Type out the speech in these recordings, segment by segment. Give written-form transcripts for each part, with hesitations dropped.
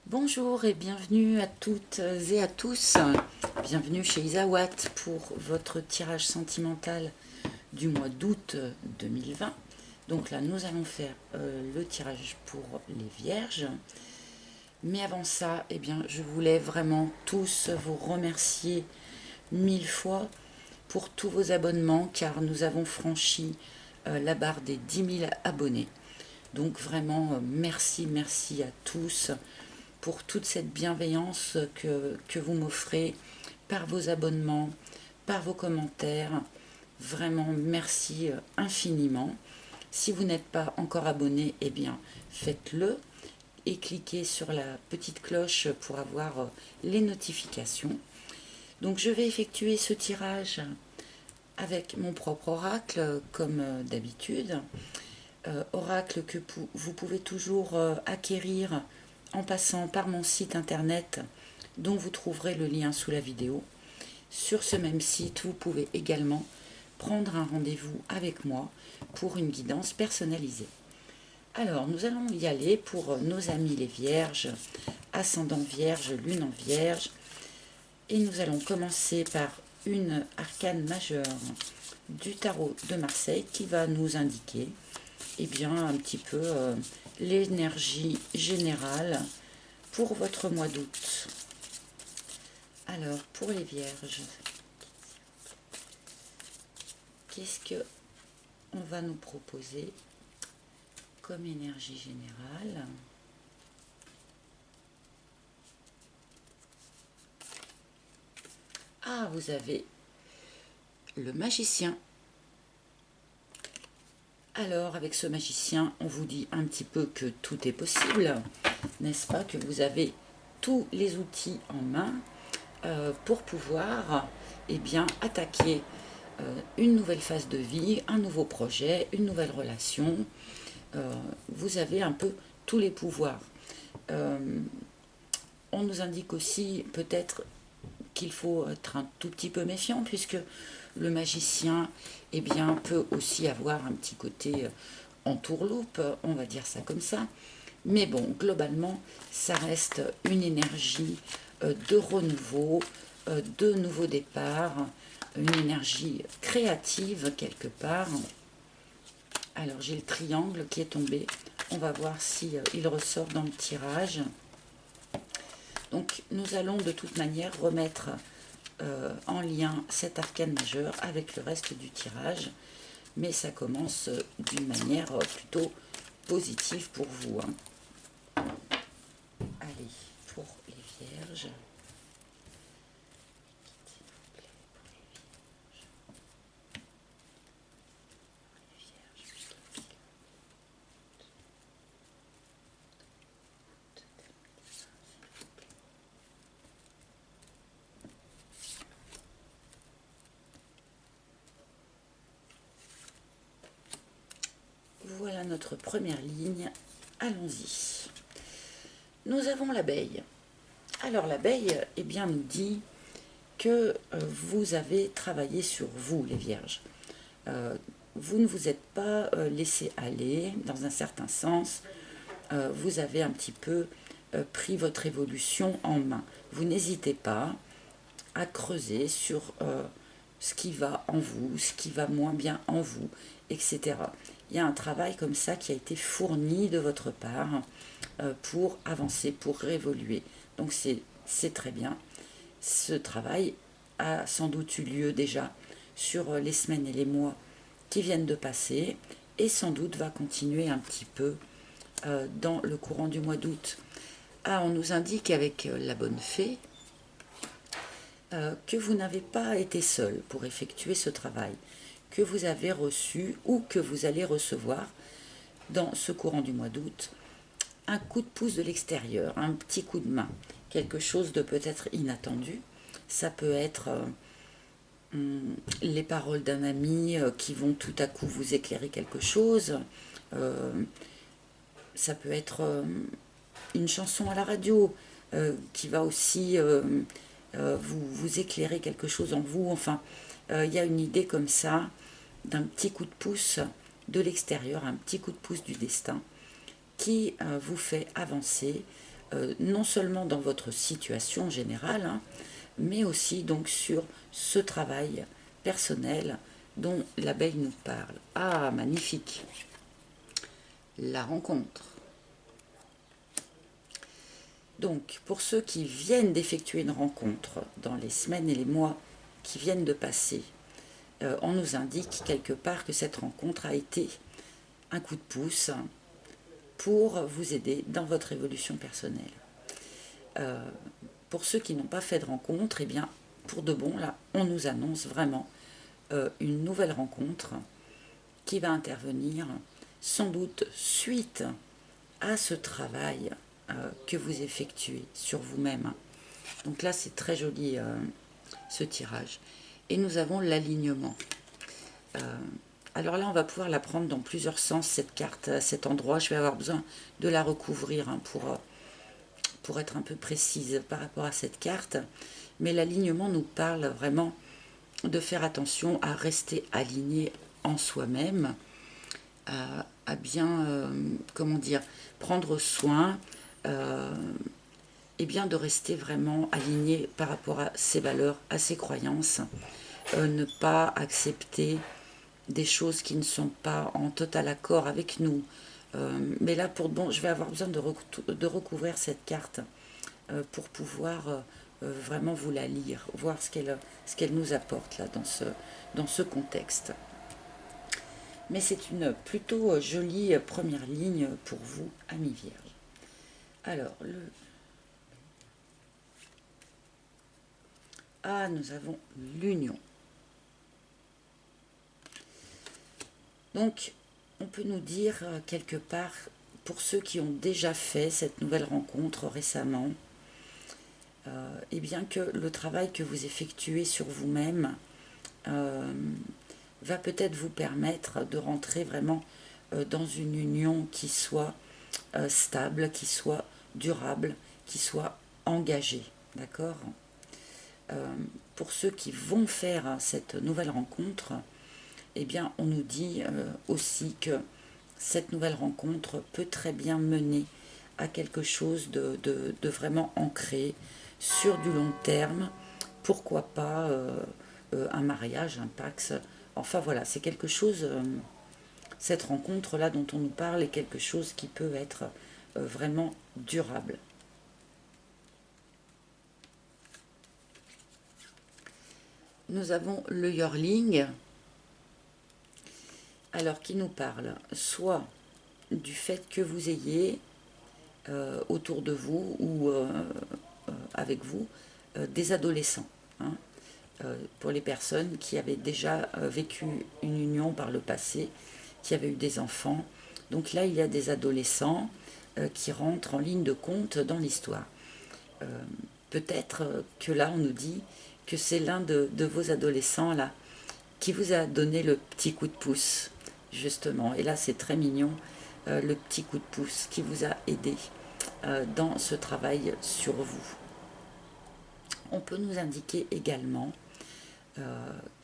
Bonjour et bienvenue à toutes et à tous. Bienvenue chez Isawat pour votre tirage sentimental du mois d'août 2020. Donc là, nous allons faire le tirage pour les vierges. Mais avant ça, eh bien, je voulais vraiment tous vous remercier 1000 fois pour tous vos abonnements car nous avons franchi la barre des 10 000 abonnés. Donc vraiment, merci à tous pour toute cette bienveillance que vous m'offrez par vos abonnements, par vos commentaires. Vraiment, merci infiniment. Si vous n'êtes pas encore abonné, eh bien, faites-le et cliquez sur la petite cloche pour avoir les notifications. Donc, je vais effectuer ce tirage avec mon propre oracle, comme d'habitude. Oracle que vous pouvez toujours acquérir en passant par mon site internet dont vous trouverez le lien sous la vidéo. Sur ce même site, vous pouvez également prendre un rendez-vous avec moi pour une guidance personnalisée. Alors, nous allons y aller pour nos amis les vierges, ascendant vierge, lune en vierge. Et nous allons commencer par une arcane majeure du tarot de Marseille qui va nous indiquer bien, un petit peu l'énergie générale pour votre mois d'août. Alors, pour les vierges, qu'est-ce que on va nous proposer comme énergie générale? Ah, vous avez le magicien. Alors, avec ce magicien, on vous dit un petit peu que tout est possible, n'est-ce pas? Que vous avez tous les outils en main pour pouvoir bien, attaquer une nouvelle phase de vie, un nouveau projet, une nouvelle relation. Vous avez un peu tous les pouvoirs. On nous indique aussi peut-être qu'il faut être un tout petit peu méfiant puisque le magicien bien, peut aussi avoir un petit côté entourloupe, on va dire ça comme ça. Mais bon, globalement, ça reste une énergie de renouveau, de nouveau départ, une énergie créative quelque part. Alors j'ai le triangle qui est tombé. On va voir si il ressort dans le tirage. Donc nous allons de toute manière remettre en lien cet arcane majeur avec le reste du tirage. Mais ça commence d'une manière plutôt positive pour vous. Allez, pour les vierges. Voilà notre première ligne. Allons-y. Nous avons l'abeille. Alors l'abeille, bien, nous dit que vous avez travaillé sur vous, les vierges. Vous ne vous êtes pas laissé aller, dans un certain sens. Vous avez un petit peu pris votre évolution en main. Vous n'hésitez pas à creuser sur ce qui va en vous, ce qui va moins bien en vous, etc. Il y a un travail comme ça qui a été fourni de votre part pour avancer, pour évoluer. Donc c'est très bien. Ce travail a sans doute eu lieu déjà sur les semaines et les mois qui viennent de passer et sans doute va continuer un petit peu dans le courant du mois d'août. Ah, on nous indique avec la bonne fée que vous n'avez pas été seul pour effectuer ce travail, que vous avez reçu ou que vous allez recevoir dans ce courant du mois d'août un coup de pouce de l'extérieur, un petit coup de main, quelque chose de peut-être inattendu. Ça peut être les paroles d'un ami qui vont tout à coup vous éclairer quelque chose. Ça peut être une chanson à la radio qui va aussi vous éclairer quelque chose en vous. Enfin, il y a une idée comme ça d'un petit coup de pouce de l'extérieur, un petit coup de pouce du destin qui vous fait avancer non seulement dans votre situation générale, hein, mais aussi donc sur ce travail personnel dont l'abeille nous parle. Ah, magnifique! La rencontre. Donc, pour ceux qui viennent d'effectuer une rencontre dans les semaines et les mois qui viennent de passer, on nous indique quelque part que cette rencontre a été un coup de pouce pour vous aider dans votre évolution personnelle. Pour ceux qui n'ont pas fait de rencontre, eh bien, pour de bon, là, on nous annonce vraiment une nouvelle rencontre qui va intervenir sans doute suite à ce travail que vous effectuez sur vous-même. Donc là, c'est très joli ce tirage. Et nous avons l'alignement. Alors là, on va pouvoir la prendre dans plusieurs sens, cette carte, à cet endroit. Je vais avoir besoin de la recouvrir hein, pour être un peu précise par rapport à cette carte. Mais l'alignement nous parle vraiment de faire attention à rester aligné en soi-même, à bien, comment dire, prendre soin, et bien de rester vraiment aligné par rapport à ses valeurs, à ses croyances, ne pas accepter des choses qui ne sont pas en total accord avec nous. Mais là, pour bon, je vais avoir besoin de recouvrir cette carte pour pouvoir vraiment vous la lire, voir ce qu'elle nous apporte là dans ce contexte. Mais c'est une plutôt jolie première ligne pour vous, amis vierges. Alors, nous avons l'union. Donc, on peut nous dire quelque part, pour ceux qui ont déjà fait cette nouvelle rencontre récemment, et bien que le travail que vous effectuez sur vous-même va peut-être vous permettre de rentrer vraiment dans une union qui soit stable, qui soit durable, qui soit engagée. D'accord ? Pour ceux qui vont faire cette nouvelle rencontre, eh bien, on nous dit aussi que cette nouvelle rencontre peut très bien mener à quelque chose de vraiment ancré sur du long terme. Pourquoi pas un mariage, un pax. Enfin voilà, c'est quelque chose, cette rencontre-là dont on nous parle est quelque chose qui peut être vraiment durable. Nous avons le yearling, alors qui nous parle soit du fait que vous ayez autour de vous ou avec vous des adolescents. Hein, pour les personnes qui avaient déjà vécu une union par le passé, qui avaient eu des enfants. Donc là, il y a des adolescents qui rentrent en ligne de compte dans l'histoire. Peut-être que là, on nous dit que c'est l'un de vos adolescents là qui vous a donné le petit coup de pouce, justement. Et là, c'est très mignon, le petit coup de pouce qui vous a aidé dans ce travail sur vous. On peut nous indiquer également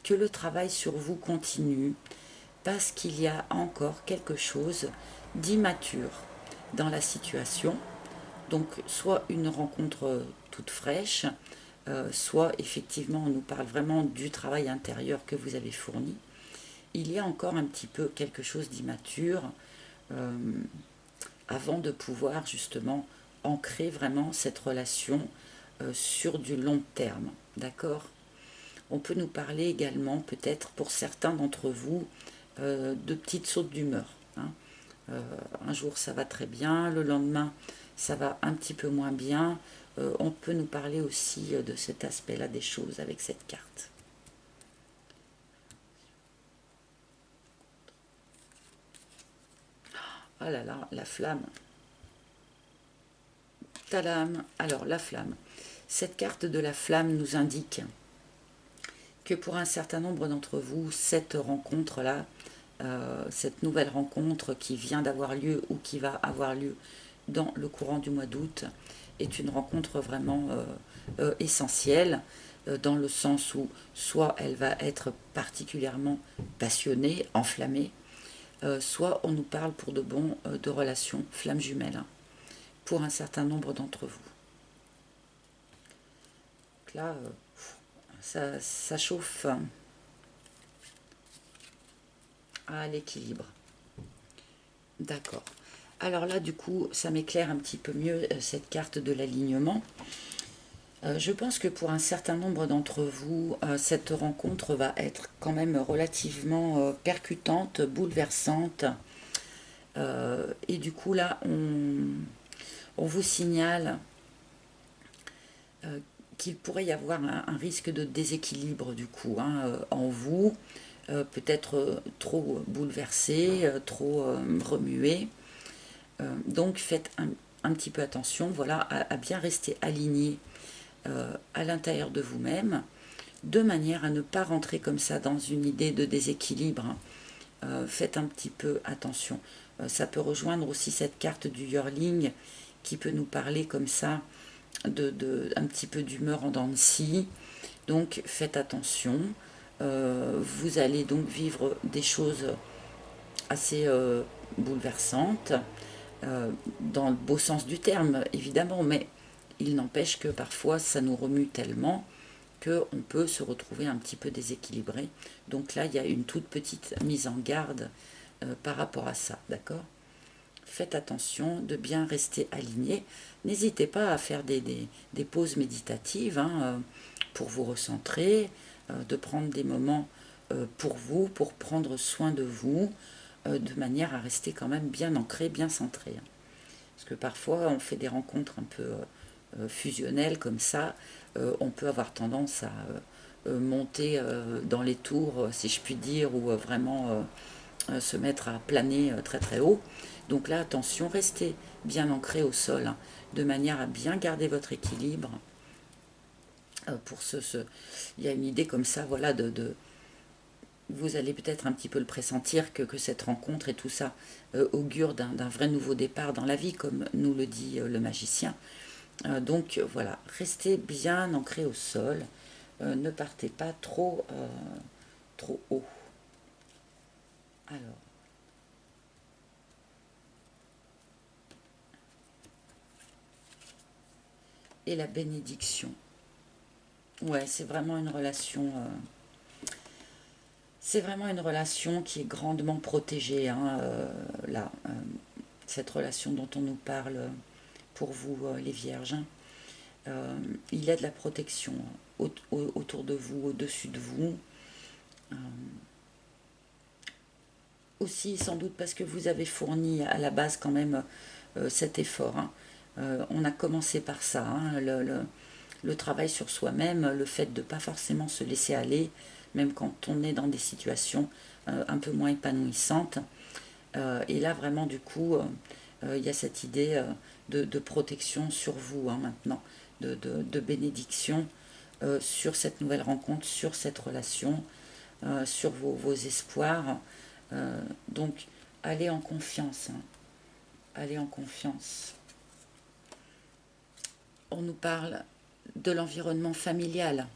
que le travail sur vous continue parce qu'il y a encore quelque chose d'immature dans la situation. Donc, soit une rencontre toute fraîche, soit effectivement on nous parle vraiment du travail intérieur que vous avez fourni. Il y a encore un petit peu quelque chose d'immature avant de pouvoir justement ancrer vraiment cette relation sur du long terme. D'accord ? On peut nous parler également, peut-être pour certains d'entre vous, de petites sautes d'humeur. Hein. Un jour ça va très bien, le lendemain ça va un petit peu moins bien. On peut nous parler aussi de cet aspect-là des choses avec cette carte. Oh là là, la flamme. Tadam. Alors la flamme. Cette carte de la flamme nous indique que pour un certain nombre d'entre vous, cette rencontre-là, cette nouvelle rencontre qui vient d'avoir lieu ou qui va avoir lieu dans le courant du mois d'août, est une rencontre vraiment essentielle, dans le sens où soit elle va être particulièrement passionnée, enflammée, soit on nous parle pour de bon de relations flammes jumelles. pour un certain nombre d'entre vous. Donc là, ça chauffe à l'équilibre. D'accord. Alors là, du coup, ça m'éclaire un petit peu mieux cette carte de l'alignement. Je pense que pour un certain nombre d'entre vous, cette rencontre va être quand même relativement percutante, bouleversante. Et du coup, là, on vous signale qu'il pourrait y avoir un risque de déséquilibre, du coup, hein, en vous. Peut-être trop bouleversé, trop remué. Donc faites un petit peu attention, voilà, à bien rester aligné à l'intérieur de vous-même, de manière à ne pas rentrer comme ça dans une idée de déséquilibre. Faites un petit peu attention. Ça peut rejoindre aussi cette carte du yearling qui peut nous parler comme ça un petit peu d'humeur en dents de scie. Donc faites attention. Vous allez donc vivre des choses assez bouleversantes, dans le beau sens du terme évidemment, mais il n'empêche que parfois ça nous remue tellement qu'on peut se retrouver un petit peu déséquilibré. Donc là, il y a une toute petite mise en garde par rapport à ça, d'accord? Faites attention de bien rester aligné. N'hésitez pas à faire des pauses méditatives hein, pour vous recentrer, de prendre des moments pour vous, pour prendre soin de vous, de manière à rester quand même bien ancré, bien centré. Parce que parfois, on fait des rencontres un peu fusionnelles comme ça, on peut avoir tendance à monter dans les tours, si je puis dire, ou vraiment se mettre à planer très très haut. Donc là, attention, restez bien ancré au sol, hein, de manière à bien garder votre équilibre. Il y a une idée comme ça, voilà, vous allez peut-être un petit peu le pressentir que cette rencontre et tout ça augure d'un vrai nouveau départ dans la vie, comme nous le dit le magicien. Donc voilà, restez bien ancré au sol, ne partez pas trop haut. Alors, et la bénédiction. Ouais, c'est vraiment une relation. C'est vraiment une relation qui est grandement protégée, hein, là, cette relation dont on nous parle pour vous, les vierges. Hein. Il y a de la protection autour de vous, au-dessus de vous. Aussi, sans doute parce que vous avez fourni à la base quand même cet effort. Hein. On a commencé par ça, hein, le travail sur soi-même, le fait de ne pas forcément se laisser aller, même quand on est dans des situations un peu moins épanouissantes. Et là, vraiment, du coup, il y a cette idée de protection sur vous hein, maintenant, de bénédiction sur cette nouvelle rencontre, sur cette relation, sur vos espoirs. Donc, allez en confiance. Hein. Allez en confiance. On nous parle de l'environnement familial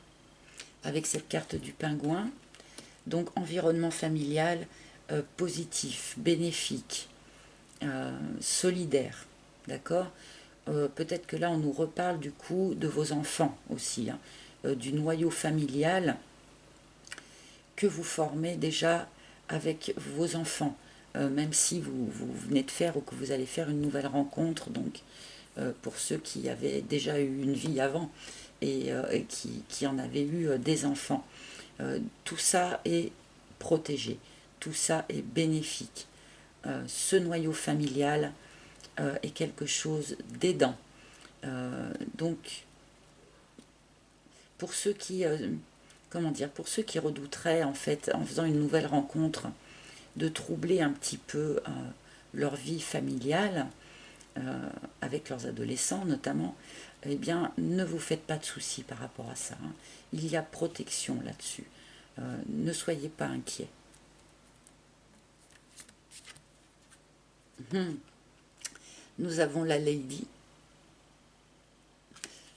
avec cette carte du pingouin. Donc, environnement familial positif, bénéfique, solidaire. D'accord. Peut-être que là, on nous reparle du coup de vos enfants aussi, hein, du noyau familial que vous formez déjà avec vos enfants, même si vous venez de faire ou que vous allez faire une nouvelle rencontre, donc pour ceux qui avaient déjà eu une vie avant et qui en avaient eu des enfants. Tout ça est protégé, tout ça est bénéfique. Ce noyau familial est quelque chose d'aidant. Donc, pour ceux qui, comment dire, pour ceux qui redouteraient en fait, en faisant une nouvelle rencontre, de troubler un petit peu leur vie familiale, avec leurs adolescents notamment, eh bien, ne vous faites pas de soucis par rapport à ça. Hein. Il y a protection là-dessus. Ne soyez pas inquiets. Nous avons la Lady.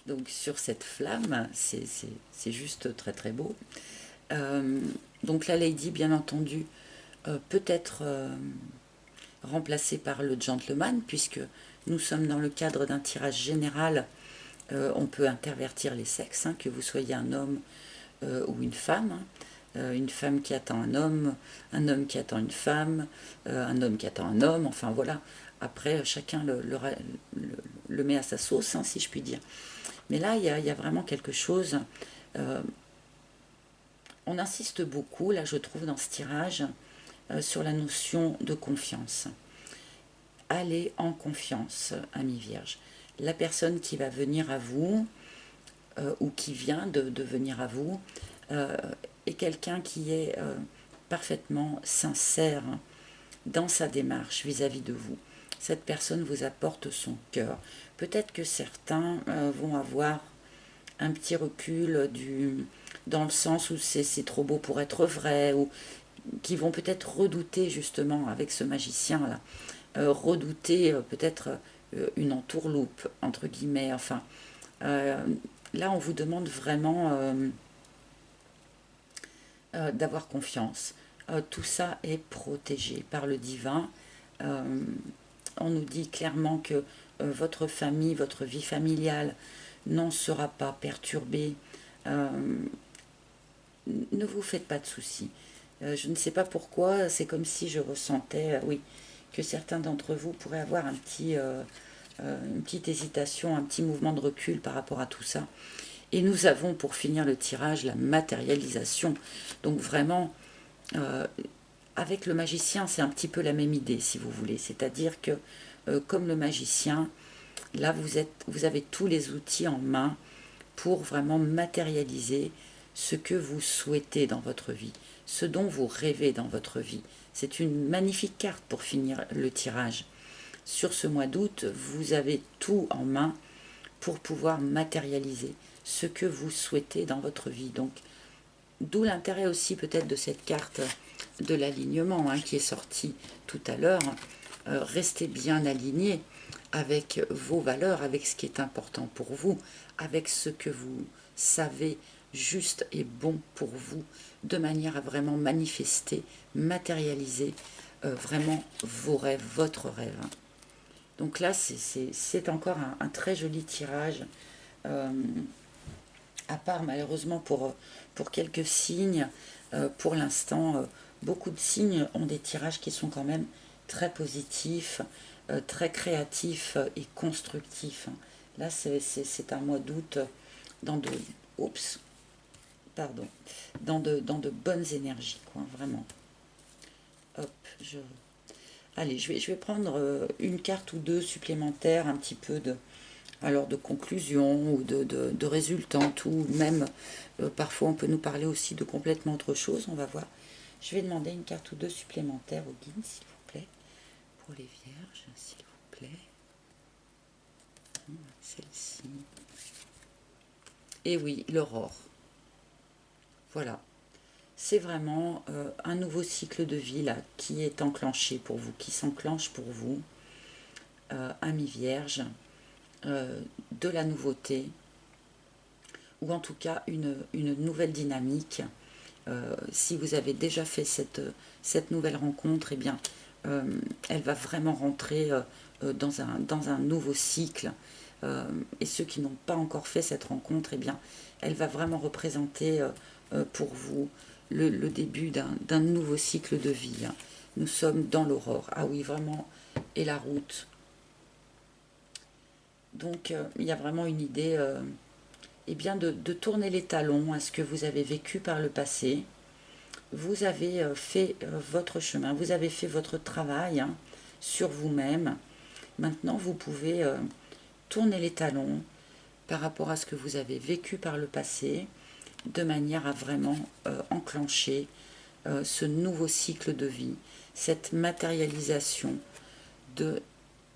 Donc sur cette flamme, c'est juste très très beau. Donc la Lady, bien entendu, peut être remplacée par le gentleman, puisque Nous sommes dans le cadre d'un tirage général. On peut intervertir les sexes, hein, que vous soyez un homme ou une femme. Une femme qui attend un homme qui attend une femme, un homme qui attend un homme, enfin voilà. Après, chacun le met à sa sauce, hein, si je puis dire. Mais là, il y a vraiment quelque chose. On insiste beaucoup, là, je trouve, dans ce tirage, sur la notion de confiance. Allez en confiance, ami Vierge. La personne qui va venir à vous, ou qui vient de venir à vous, est quelqu'un qui est parfaitement sincère dans sa démarche vis-à-vis de vous. Cette personne vous apporte son cœur. Peut-être que certains vont avoir un petit recul dans le sens où c'est trop beau pour être vrai, ou qui vont peut-être redouter justement avec ce magicien-là, redouter peut-être une entourloupe, entre guillemets, enfin. Là, on vous demande vraiment d'avoir confiance. Tout ça est protégé par le divin. On nous dit clairement que votre famille, votre vie familiale n'en sera pas perturbée. Ne vous faites pas de soucis. Je ne sais pas pourquoi, c'est comme si je ressentais, oui, que certains d'entre vous pourraient avoir une petite hésitation, un petit mouvement de recul par rapport à tout ça. Et nous avons, pour finir le tirage, la matérialisation. Donc vraiment, avec le magicien, c'est un petit peu la même idée, si vous voulez. C'est-à-dire que, comme le magicien, là, vous avez tous les outils en main pour vraiment matérialiser ce que vous souhaitez dans votre vie, ce dont vous rêvez dans votre vie. C'est une magnifique carte pour finir le tirage. Sur ce mois d'août, vous avez tout en main pour pouvoir matérialiser ce que vous souhaitez dans votre vie. Donc, d'où l'intérêt aussi peut-être de cette carte de l'alignement, hein, qui est sortie tout à l'heure. Restez bien alignés avec vos valeurs, avec ce qui est important pour vous, avec ce que vous savez juste et bon pour vous, de manière à vraiment manifester, matérialiser vraiment vos rêves, votre rêve. Donc là, c'est encore un très joli tirage, à part malheureusement pour quelques signes. Pour l'instant, beaucoup de signes ont des tirages qui sont quand même très positifs, très créatifs et constructifs. Là, c'est un mois d'août dans de... Oups, pardon. Dans de bonnes énergies, quoi, vraiment. Hop, allez, je vais prendre une carte ou deux supplémentaires, un petit peu de conclusion ou de résultante, ou même parfois on peut nous parler aussi de complètement autre chose, on va voir. Je vais demander une carte ou deux supplémentaires au guide, s'il vous plaît, pour les vierges, s'il vous plaît. Celle-ci. Et oui, l'aurore. Voilà. C'est vraiment un nouveau cycle de vie là, qui est enclenché pour vous, qui s'enclenche pour vous, amis vierges, de la nouveauté, ou en tout cas une nouvelle dynamique. Si vous avez déjà fait cette nouvelle rencontre, eh bien, elle va vraiment rentrer dans un nouveau cycle. Et ceux qui n'ont pas encore fait cette rencontre, eh bien, elle va vraiment représenter pour vous le début d'un nouveau cycle de vie. Hein. Nous sommes dans l'aurore. Ah oui, vraiment. Et la route. Donc, il y a vraiment une idée eh bien de tourner les talons à ce que vous avez vécu par le passé. Vous avez fait votre chemin, vous avez fait votre travail, hein, sur vous-même. Maintenant, vous pouvez tourner les talons par rapport à ce que vous avez vécu par le passé, de manière à vraiment enclencher ce nouveau cycle de vie, cette matérialisation de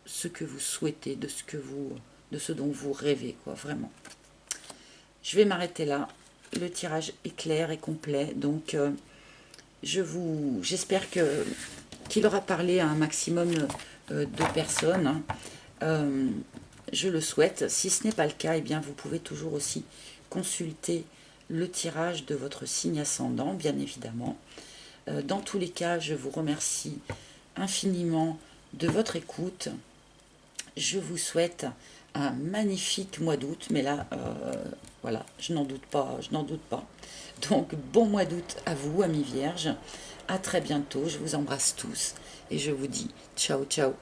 ce que vous souhaitez, de ce dont vous rêvez, quoi, vraiment. Je vais m'arrêter là. Le tirage est clair et complet, donc j'espère qu'il aura parlé à un maximum de personnes. Je le souhaite. Si ce n'est pas le cas, eh bien vous pouvez toujours aussi consulter le tirage de votre signe ascendant, bien évidemment. Dans tous les cas, je vous remercie infiniment de votre écoute je vous souhaite un magnifique mois d'août, mais là, voilà, je n'en doute pas, je n'en doute pas. Donc, bon mois d'août à vous, amis vierges. À très bientôt, je vous embrasse tous et je vous dis ciao, ciao.